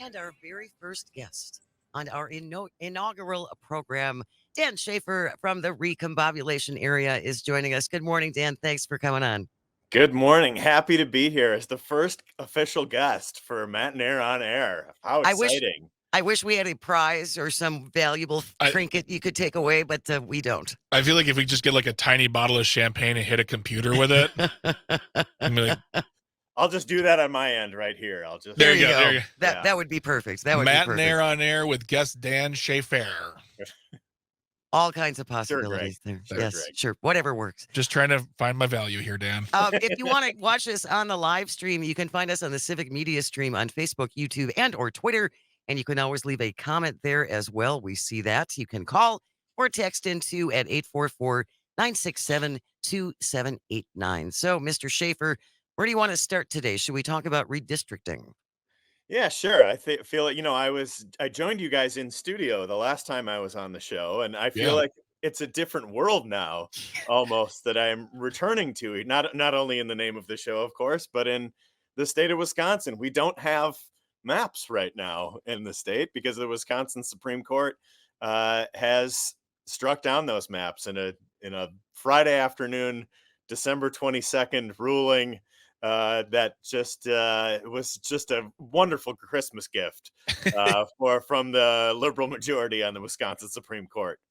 And our very first guest on our inaugural program, Dan Shafer from the Recombobulation area, is joining us. Good morning, Dan. Thanks for coming on. Good morning. Happy to be here as the first official guest for Matenaer On Air. How I wish exciting. I wish we had a prize or some valuable I trinket you could take away, but we don't. I feel like if we just get like a tiny bottle of champagne and hit a computer with it, and be like, I'll just do that on my end right here. There there you you go, there go. you go. That would be perfect. That would be perfect. Matenaer On Air with guest Dan Shafer. All kinds of Sure, Greg. possibilities there. Sure, Yes, Greg. sure. Whatever works. Just trying to find my value here, Dan. If you want to watch us on the live stream, you can find us on the Civic Media stream on Facebook, YouTube, and or Twitter. And you can always leave a comment there as well. We see that. You can call or text into at 844-967-2789. So, Mr. Shafer, where do you want to start today? Should we talk about redistricting? Yeah, sure. Feel like, I joined you guys in studio the last time I was on the show, and I feel Yeah. like it's a different world now almost that I'm returning to. Not only in the name of the show, of course, but in the state of Wisconsin. We don't have maps right now in the state because the Wisconsin Supreme Court has struck down those maps in a Friday afternoon, December 22nd ruling that just was just a wonderful Christmas gift from the liberal majority on the Wisconsin Supreme Court.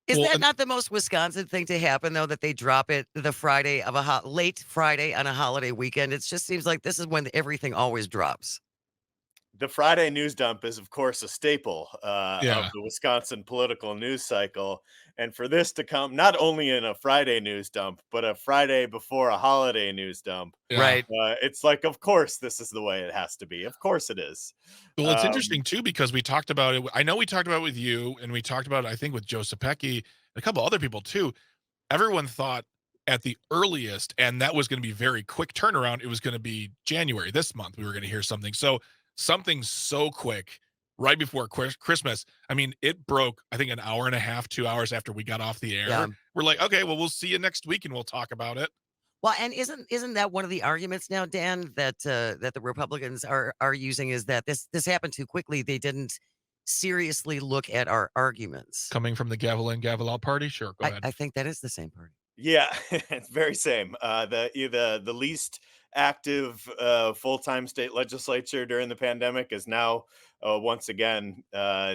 Is Well, that and- not the most Wisconsin thing to happen, though, that they drop it the Friday of late Friday on a holiday weekend? It just seems like this is when everything always drops. The Friday news dump is, of course, a staple Yeah. of the Wisconsin political news cycle. And for this to come not only in a Friday news dump, but a Friday before a holiday news dump, Yeah. Right. it's like, of course, this is the way it has to be. Of course it is. Well, it's Um, interesting too because we talked about it. I know we talked about it with you, and we talked about it, I think, with Joe Sapecki and a couple other people too. Everyone thought at the earliest, and that was going to be very quick turnaround. It was going to be January this month. We were going to hear something. So something so quick right before Christmas. I mean, it broke, I think, an hour and a half, 2 hours after we got off the air. Yeah. We're like, okay, well, we'll see you next week and we'll talk about it. Well, and isn't that one of the arguments now, Dan, that the Republicans are using is that this happened too quickly. They didn't seriously look at our arguments. Coming from the gavel in, gavel out party. Sure. Go ahead. I think that is the same party. Yeah, it's very same. The least active full-time state legislature during the pandemic is now once again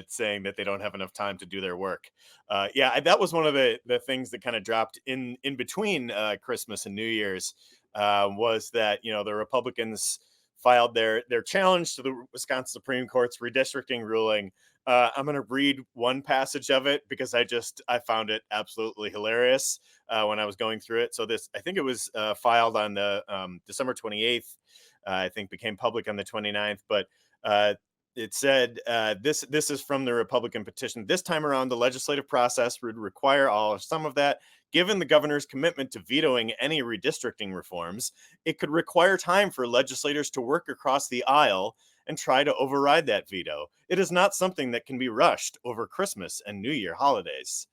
saying that they don't have enough time to do their work. That was one of the things that kind of dropped in between Christmas and New Year's was that the Republicans filed their challenge to the Wisconsin Supreme Court's redistricting ruling. I'm going to read one passage of it because I found it absolutely hilarious when I was going through it. So I think it was filed on the December 28th. I think became public on the 29th, but it said this is from the Republican petition. This time around, the legislative process would require all or some of that. Given the governor's commitment to vetoing any redistricting reforms, it could require time for legislators to work across the aisle and try to override that veto. It is not something that can be rushed over Christmas and New Year holidays.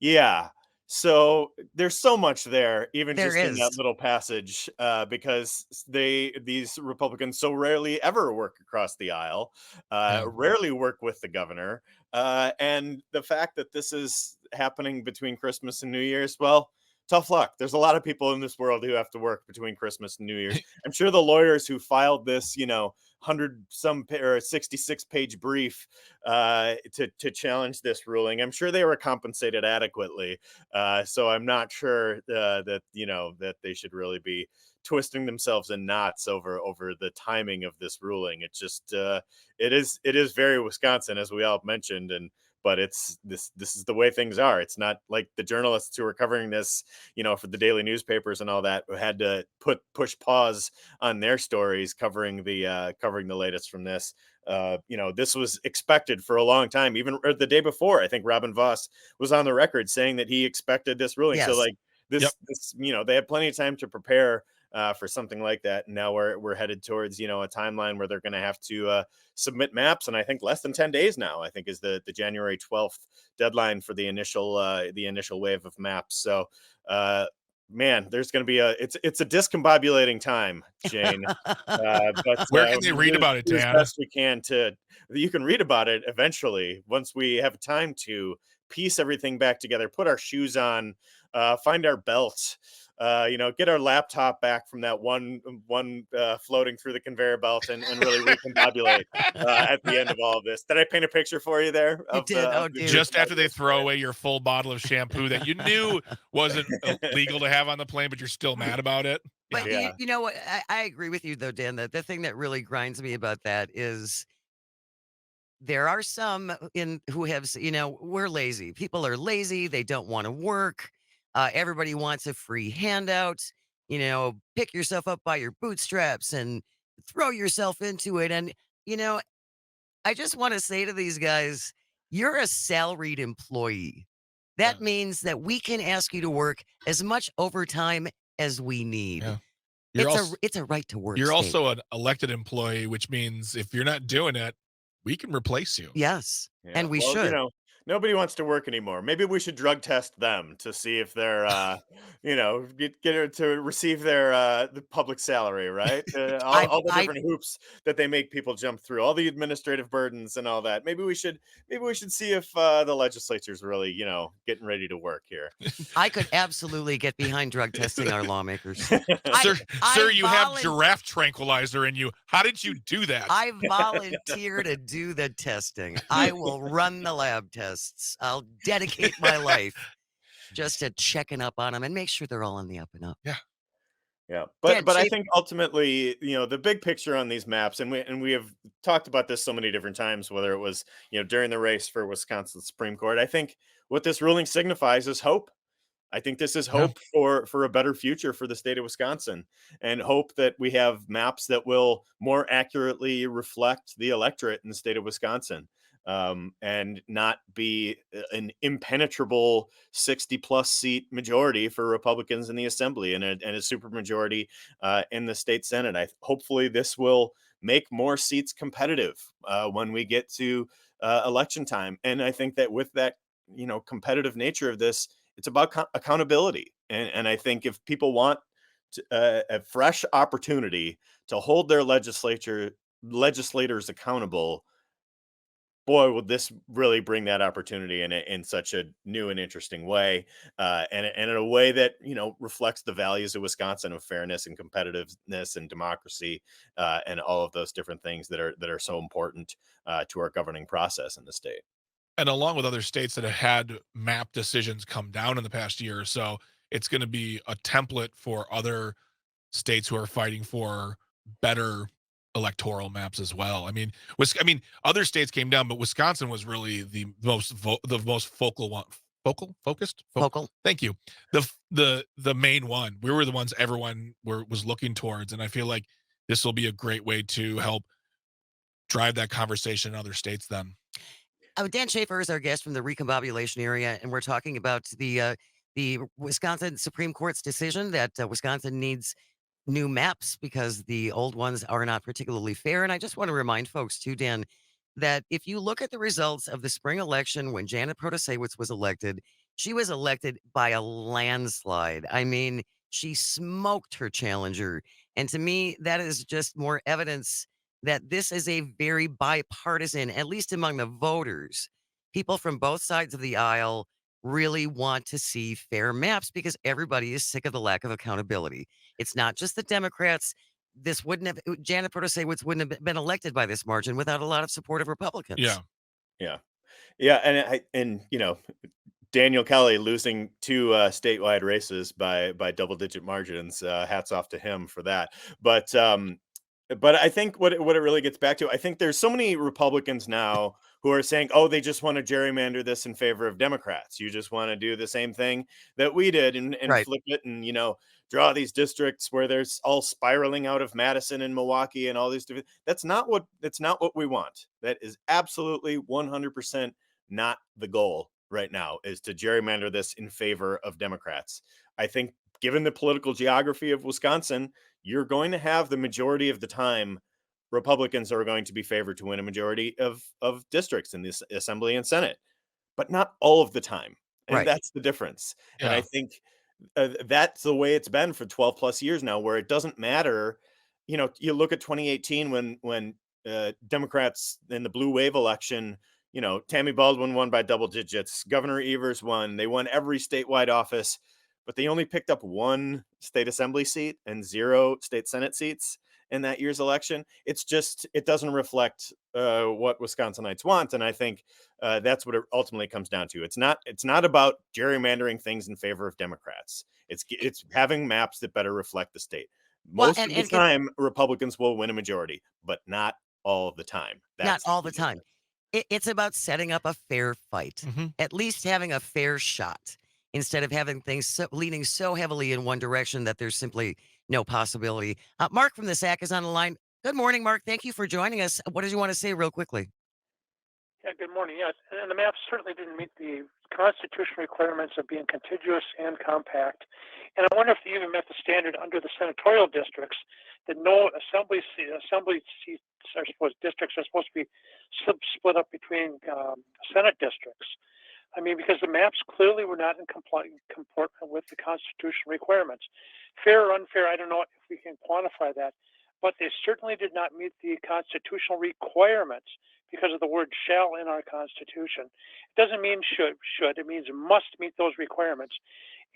Yeah. So there's so much there, even There just in that is. little passage, because these Republicans so rarely ever work across the aisle, rarely work with the governor, and the fact that this is happening between Christmas and New Year's, well, tough luck. There's a lot of people in this world who have to work between Christmas and New Year's. I'm sure the lawyers who filed this, 66-page brief to challenge this ruling, I'm sure they were compensated adequately. So I'm not sure that they should really be twisting themselves in knots over the timing of this ruling. It's just it is very Wisconsin, as we all mentioned, but it's this is the way things are. It's not like the journalists who are covering this, for the daily newspapers and all that, who had to push pause on their stories covering the latest from this. This was expected for a long time, even the day before. I think Robin Voss was on the record saying that he expected this ruling. Yes. So like this, Yep. They had plenty of time to prepare for something like that. And now we're headed towards, a timeline where they're going to have to submit maps. And I think less than 10 days now, I think, is the January 12th deadline for the initial wave of maps. So man, there's going to be it's a discombobulating time, Shane. But Where can they we'll read about it, do as Dan? best we can to. You can read about it eventually once we have time to piece everything back together, put our shoes on, find our belt, get our laptop back from that one floating through the conveyor belt, and really recombobulate at the end of all of this. Did I paint a picture for you there You of did. Oh, the dude. Just after they recombobulation throw plan? away your full bottle of shampoo that you knew wasn't legal to have on the plane, but you're still mad about it. Yeah. But Yeah. you know what? I agree with you though, Dan. That the thing that really grinds me about that is there are some in who have, we're lazy. People are lazy. They don't want to work. Everybody wants a free handout. Pick yourself up by your bootstraps and throw yourself into it. And, you know, I just want to say to these guys, you're a salaried employee. Yeah. That means that we can ask you to work as much overtime as we need. Yeah. You're It's a right to work you're state. also an elected employee, which means if you're not doing it, we can replace you. Yes, Yeah. and we Well, should. nobody wants to work anymore. Maybe we should drug test them to see if they're, get her to receive their the public salary, right? All the I different hoops that they make people jump through, all the administrative burdens and all that. Maybe we should see if the legislature's really, getting ready to work here. I could absolutely get behind drug testing our lawmakers. I Sir, I you have giraffe tranquilizer in you. How did you do that? I volunteer to do the testing. I will run the lab tests. I'll dedicate my life just to checking up on them and make sure they're all on the up and up. Yeah. Yeah, Dan but I Shafer, think ultimately, the big picture on these maps, and we have talked about this so many different times, whether it was during the race for Wisconsin Supreme Court. I think what this ruling signifies is hope. I think this is Yeah. hope for a better future for the state of Wisconsin, and hope that we have maps that will more accurately reflect the electorate in the state of Wisconsin, and not be an impenetrable 60 plus seat majority for Republicans in the assembly and a super majority in the state Senate. Hopefully this will make more seats competitive when we get to election time. And I think that with that, competitive nature of this, it's about accountability. And I think if people want a fresh opportunity to hold their legislators accountable, boy, would this really bring that opportunity in such a new and interesting way, and in a way that reflects the values of Wisconsin of fairness and competitiveness and democracy, and all of those different things that are so important to our governing process in the state. And along with other states that have had map decisions come down in the past year or so, it's going to be a template for other states who are fighting for better electoral maps as well. Other states came down, but Wisconsin was really the most focal one. Focused. Focal. Thank you. The main one. We were the ones everyone was looking towards, and I feel like this will be a great way to help drive that conversation in other states. Then. Dan Shafer is our guest from the recombobulation area, and we're talking about the Wisconsin Supreme Court's decision that Wisconsin needs new maps because the old ones are not particularly fair. And I just want to remind folks too, Dan, that if you look at the results of the spring election when Janet Protasewicz was elected, she was elected by a landslide. I mean, she smoked her challenger. And to me, that is just more evidence that this is a very bipartisan, at least among the voters. People from both sides of the aisle really want to see fair maps because everybody is sick of the lack of accountability. It's not just the Democrats. This wouldn't have Janet Protasewicz wouldn't have been elected by this margin without a lot of support of Republicans. Yeah. Yeah, yeah, and Daniel Kelly losing two statewide races by double digit margins. Hats off to him for that. But I think what it really gets back to, I think there's so many Republicans now who are saying, oh, they just want to gerrymander this in favor of Democrats. You just want to do the same thing that we did and Right. flip it and draw these districts where there's all spiraling out of Madison and Milwaukee and all these different. That's not what we want. That is absolutely 100% not the goal right now, is to gerrymander this in favor of Democrats. I think given the political geography of Wisconsin, you're going to have the majority of the time Republicans are going to be favored to win a majority of districts in this assembly and Senate, but not all of the time. And Right. that's the difference. And I Yeah. think that's the way it's been for 12 plus years now, where it doesn't matter. You look at 2018 when Democrats in the blue wave election, Tammy Baldwin won by double digits. Governor Evers won. They won every statewide office, but they only picked up one state assembly seat and 0 state senate seats in that year's election. It doesn't reflect what Wisconsinites want, and I think that's what it ultimately comes down to. It's not about gerrymandering things in favor of Democrats. It's having maps that better reflect the state. Well, Most of the time, Republicans will win a majority, but not all of the time. not That's all the the time. difference. It's about setting up a fair fight, Mhm. at least having a fair shot instead of having things leaning so heavily in one direction that there's simply no possibility. Mark from the SAC is on the line. Good morning, Mark. Thank you for joining us. What did you want to say real quickly? Yeah, good morning. Yes, and the maps certainly didn't meet the constitutional requirements of being contiguous and compact. And I wonder if they even met the standard under the senatorial districts that no assembly seats are districts are supposed to be split up between Senate districts. I mean, because the maps clearly were not in comportment with the constitutional requirements. Fair or unfair, I don't know if we can quantify that, but they certainly did not meet the constitutional requirements because of the word shall in our Constitution. It doesn't mean should, it means must meet those requirements.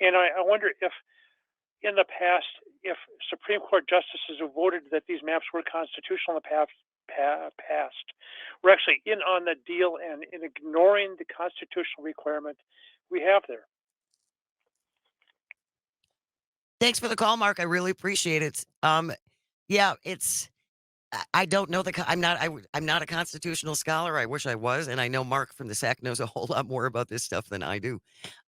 And I wonder if in the past, if Supreme Court justices who voted that these maps were constitutional in the past were actually in on the deal and in ignoring the constitutional requirement we have there. Thanks for the call, Mark. I really appreciate it. Yeah, I don't know I'm not a constitutional scholar. I wish I was, and I know Mark from the SAC knows a whole lot more about this stuff than I do.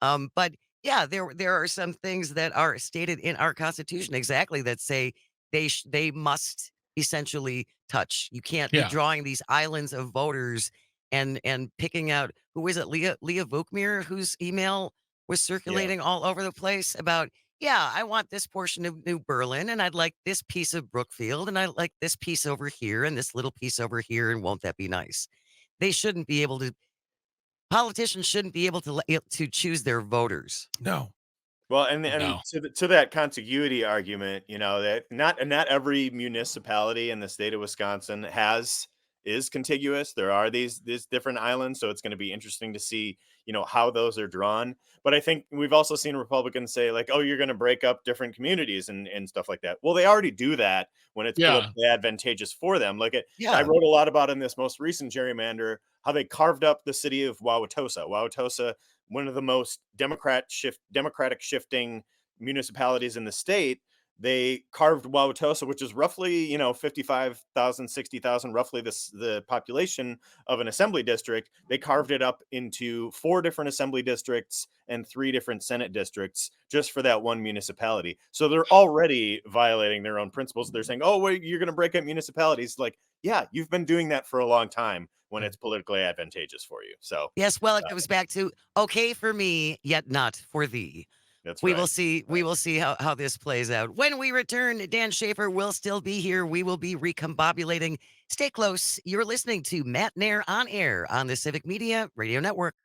But yeah, there are some things that are stated in our Constitution exactly that say they must essentially touch. You can't be Yeah. drawing these islands of voters and picking out who is it, Leah Vukmir, whose email was Yeah. circulating all over the place about, yeah, I want this portion of New Berlin, and I'd like this piece of Brookfield, and I like this piece over here, and this little piece over here, and won't that be nice? They shouldn't be able to. Politicians shouldn't be able to to choose their voters. No. Well, and No. to that contiguity argument, that not every municipality in the state of Wisconsin is contiguous. There are these different islands, so it's going to be interesting to see, how those are drawn. But I think we've also seen Republicans say like, "Oh, you're going to break up different communities and stuff like that." Well, they already do that when it's Yeah. politically advantageous for them. I Yeah, wrote a lot about in this most recent gerrymander how they carved up the city of Wauwatosa. Wauwatosa, one of the most democratic shifting municipalities in the state. They carved Wauwatosa, which is roughly 55,000, 60,000, roughly the population of an assembly district. They carved it up into 4 different assembly districts and 3 different senate districts just for that one municipality. So they're already violating their own principles. They're saying, "Oh, wait, you're going to break up municipalities." Like, yeah, you've been doing that for a long time when it's politically advantageous for you. So yes. Well, it goes back to okay for me, yet not for thee. that's We will right. see. We will see how this plays out. When we return, Dan Shafer will still be here. We will be recombobulating. Stay close. You're listening to Matenaer On Air on the Civic Media Radio Network.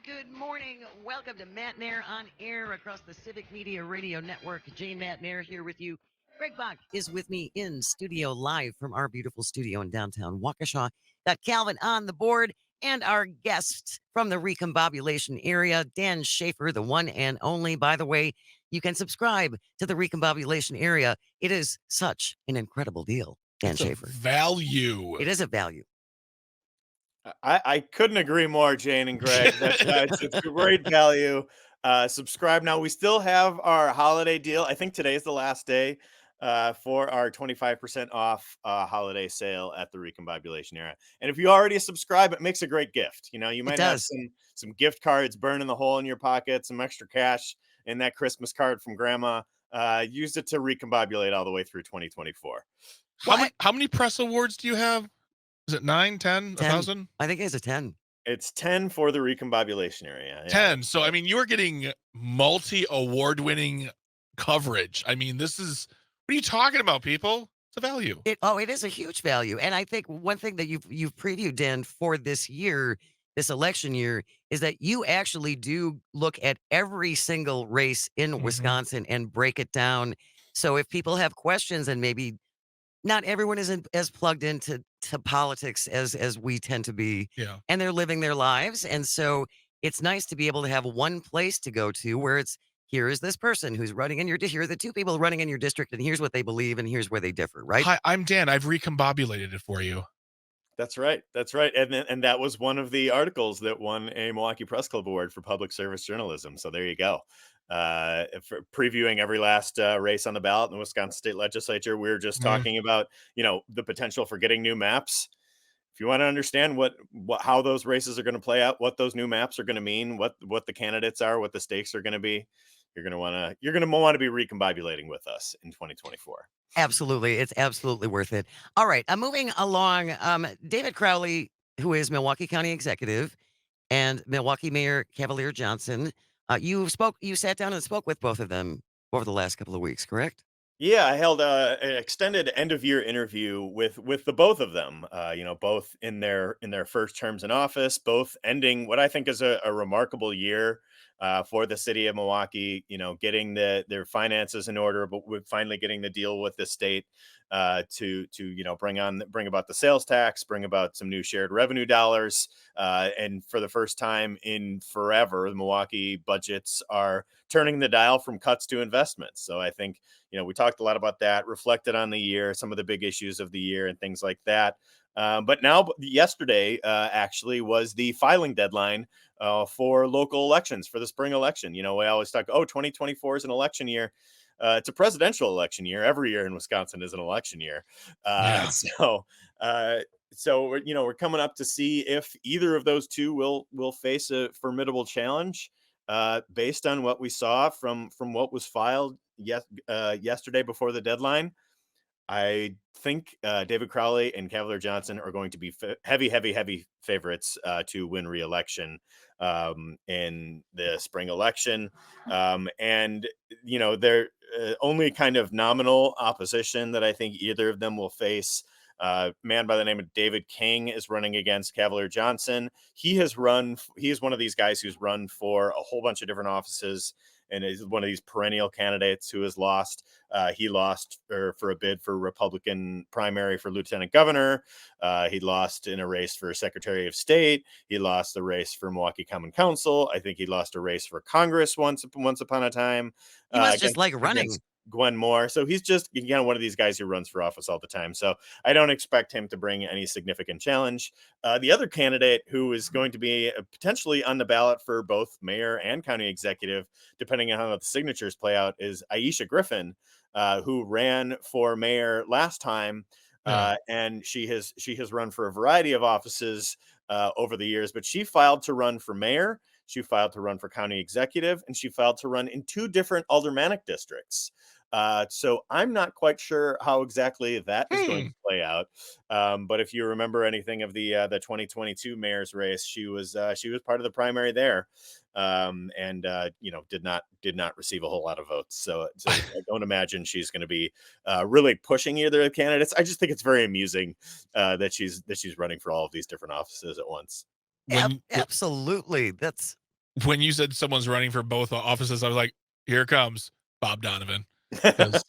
Good morning. Welcome to Matenaer On Air across the Civic Media Radio Network. Jane Matenaer here with you. Greg Bach is with me in studio live from our beautiful studio in downtown Waukesha. Got Calvin on the board and our guest from the recombobulation area, Dan Shafer, the one and only. By the way, you can subscribe to the recombobulation area. It is such an incredible deal, Dan It's a Shafer. value. It is a value. I couldn't agree more, Jane and Greg. It's a great value. Subscribe now. We still have our holiday deal. I think today is the last day for our 25% off holiday sale at the Recombobulation Era. And if you already subscribe, it makes a great gift. You It might have does. some gift cards burning the hole in your pocket, some extra cash in that Christmas card from Grandma. Use it to recombobulate all the way through 2024. How Well, many how many press awards do you have? Is it 9, 10, 10. 1,000? I think it's a 10. It's 10 for the recombobulation area. Yeah, 10. that's So, I right. mean, you're getting multi-award winning coverage. I mean, this is what are you talking about, people? It's a value. It is a huge value, and I think one thing that you've previewed, Dan, for this year, this election year, is that you actually do look at every single race in Mhm. Wisconsin and break it down. So if people have questions and maybe not everyone isn't as plugged into politics as we tend to be, Yeah. and they're living their lives, and so it's nice to be able to have one place to go to where it's, here is this person who's running in your here are the two people running in your district, and here's what they believe, and here's where they differ, right? Hi, I'm Dan. I've recombobulated it for you. That's right. That's right. And that was one of the articles that won a Milwaukee Press Club Award for public service journalism. So there you go. For previewing every last race on the ballot in the Wisconsin State Legislature, we were just Mhm. talking about, the potential for getting new maps. If you want to understand what how those races are going to play out, what those new maps are going to mean, what the candidates are, what the stakes are going to be, you're going to want to be recombobulating with us in 2024. Absolutely. It's absolutely worth it. All right. Moving along. David Crowley, who is Milwaukee County Executive, and Milwaukee Mayor Cavalier Johnson. You sat down and spoke with both of them over the last couple of weeks, correct? Yeah, I held an extended end of year interview with the both of them. Both in their first terms in office, both ending what I think is a remarkable year for the city of Milwaukee. Getting their finances in order, but with finally getting the deal with the state to bring about the sales tax, bring about some new shared revenue dollars, and for the first time in forever, the Milwaukee budgets are turning the dial from cuts to investments. So I think we talked a lot about that, reflected on the year, some of the big issues of the year, and things like that. But now, yesterday actually was the filing deadline for local elections for the spring election. We always talk, 2024 is an election year. It's a presidential election year. Every year in Wisconsin is an election year. Uh, Yeah. so, uh, so we're coming up to see if either of those two will face a formidable challenge. Based on what we saw from what was filed yesterday before the deadline, I think David Crowley and Cavalier Johnson are going to be heavy, heavy, heavy favorites to win re-election in the spring election. And they're only kind of nominal opposition that I think either of them will face. Man by the name of David King is running against Cavalier Johnson. He is one of these guys who's run for a whole bunch of different offices and is one of these perennial candidates who has lost. He lost for a bid for Republican primary for lieutenant governor. He lost in a race for Secretary of State. He lost the race for Milwaukee Common Council. I think he lost a race for Congress once upon a time You must just against like running. Gwen Moore. So he's just one of these guys who runs for office all the time. So I don't expect him to bring any significant challenge. The other candidate who is going to be potentially on the ballot for both mayor and county executive, depending on how the signatures play out, is Aisha Griffin, who ran for mayor last time. Yeah. And she has run for a variety of offices over the years, but she filed to run for mayor. She filed to run for county executive, and she filed to run in two different aldermanic districts. So I'm not quite sure how exactly that is going Hmm. to play out. But if you remember anything of the 2022 mayor's race, she was part of the primary there, and did not receive a whole lot of votes. So I don't imagine she's going to be really pushing either of the candidates. I just think it's very amusing that she's running for all of these different offices at once. Yeah, When absolutely. That's when you said someone's running for both offices, I was like, "Here comes Bob Donovan." Because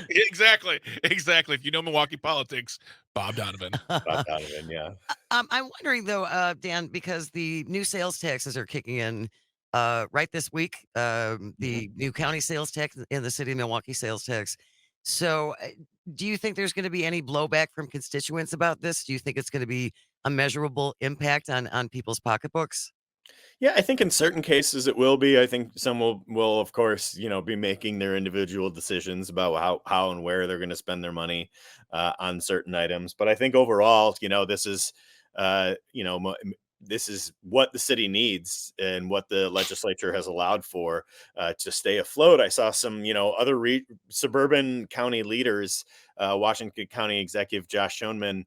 exactly, exactly. If you know Milwaukee politics, Bob Donovan. Bob Donovan, yeah. I'm wondering though, Dan, because the new sales taxes are kicking in right this week. Mhm. The new county sales tax in the city of Milwaukee sales tax. So, do you think there's going to be any blowback from constituents about this? Do you think it's going to be a measurable impact on people's pocketbooks? Yeah, I think in certain cases it will be. I think some will of course, be making their individual decisions about how and where they're going to spend their money on certain items. But I think overall, this is what the city needs and what the legislature has allowed for to stay afloat. I saw some, other suburban county leaders, Washington County Executive Josh Schoenman,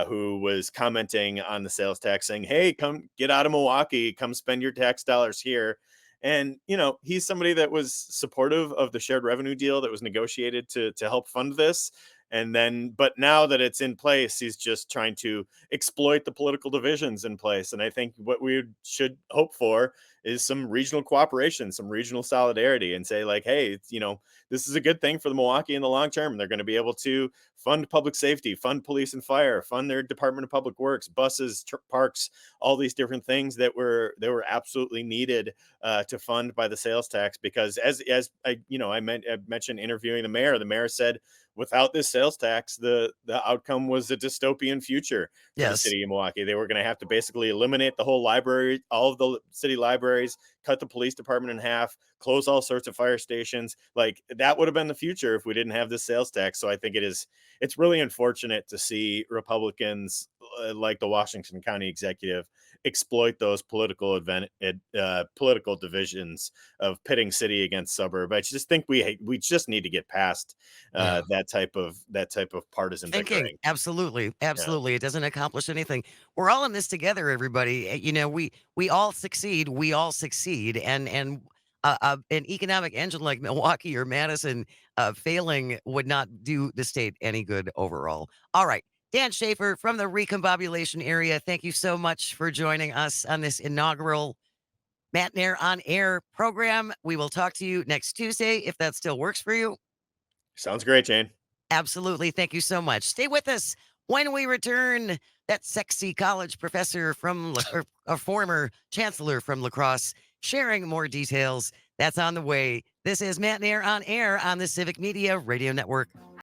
who was commenting on the sales tax, saying, "Hey, come get out of Milwaukee, come spend your tax dollars here." And he's somebody that was supportive of the shared revenue deal that was negotiated to help fund this. And then, but now that it's in place, he's just trying to exploit the political divisions in place. And I think what we should hope for is some regional cooperation, some regional solidarity, and say like, hey, this is a good thing for the Milwaukee in the long term. They're going to be able to fund public safety, fund police and fire, fund their Department of Public Works, buses, parks, all these different things that were absolutely needed to fund by the sales tax. Because as I mentioned interviewing the mayor. The mayor said without this sales tax, the outcome was a dystopian future for the Yes. city of Milwaukee. They were going to have to basically eliminate the whole library, all of the city libraries, cut the police department in half, close all sorts of fire stations. Like that would have been the future if we didn't have this sales tax. So I think it's really unfortunate to see Republicans like the Washington County executive exploit those political political divisions of pitting city against suburb. I just think we just need to get past that type of partisan Thinking. bickering. Absolutely. Yeah. Absolutely. It doesn't accomplish anything. We're all in this together, everybody. We all succeed. We all succeed. And an economic engine like Milwaukee or Madison failing would not do the state any good overall. All right. Dan Shafer from the Recombobulation area, thank you so much for joining us on this inaugural Matenaer On Air program. We will talk to you next Tuesday if that still works for you. Sounds great, Jane. Absolutely. Thank you so much. Stay with us when we return. That sexy college professor or a former chancellor from La Crosse sharing more details. That's on the way. This is Matenaer On Air on the Civic Media Radio Network.